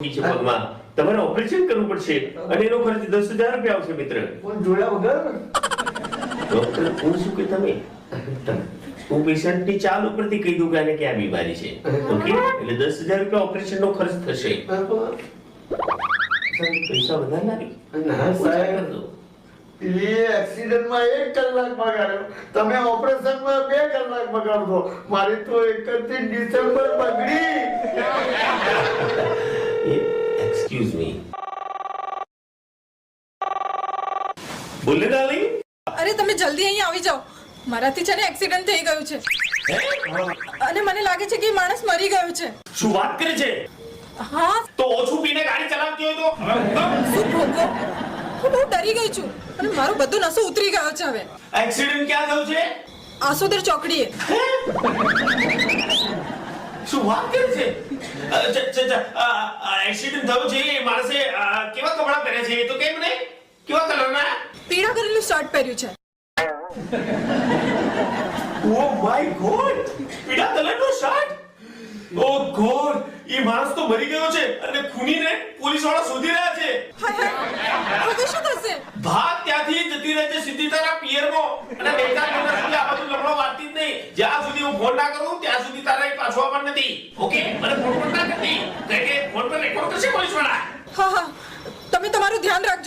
પગમાં તમારે ઓપરેશન કરવું પડશે અને એનો ખર્ચ 10,000 રૂપિયા આવશે મિત્ર. પણ જોયા વગર ડોક્ટર હું શું કે તમે હું પેશન્ટની ચાલ ઉપરથી કહી દઉં કે આને ક્યાં બીમારી છે. ઓકે એટલે 10,000 રૂપિયા ઓપરેશનનો ખર્ચ થશે. પૈસા વધારે લાગે ના સાહેબ એ એક્સિડન્ટમાં 1 કલાક બગાડ્યો, તમે ઓપરેશનમાં 2 કલાક બગાડો. મારી તો 31 ડિસેમ્બર બગડી. Excuse me. બોલે ડાર્લિંગ. અરે તમે જલ્દી અહીં આવી જાઓ, મારાથી છે ને એક્સિડન્ટ થઈ ગયું છે અને મને લાગે છે કે એ માણસ મરી ગયો છે. શું વાત કરે છે? હા. તો ઓછું પીને ગાડી ચલાવતી હોય તો શું ભોગો, હું બહુ ડરી ગઈ છું અને મારો બધો નસો ઉતરી ગયો છે. હવે એક્સિડન્ટ ક્યાં થયું છે? આસોદર ચોકડીએ. શું વાત કરે છે? એક્સિડન્ટ થયું છે એ માણસે કેવા કપડાં પહેર્યા છે એ તો કેમ ને કેવા કલરના? પીળા કલરનું શર્ટ પહેર્યું છે. ઓ માય ગોડ, પીળા કલરનો શર્ટ. ઓ ગોડ, એ માણસ તો મરી ગયો છે અને ખૂનીને પોલીસવાળા શોધી રહ્યા છે. હવે શું થશે? ભાગ ત્યાંથી જતી રહે છે સીધી તારા પિયરમાં અને 2-4 મહિના સુધી આ બધું લફડો વાળતી જ નહીં. જ્યાં સુધી હું ફોન ના કરું ત્યાં સુધી તારા પાછો આવવાનું નથી. ઓકે, મને ફોન પણ ના કરતી કે ફોન પર રેકોર્ડ કરશે પોલીસવાળા. હા હા, તમે તમારું ધ્યાન રાખજો.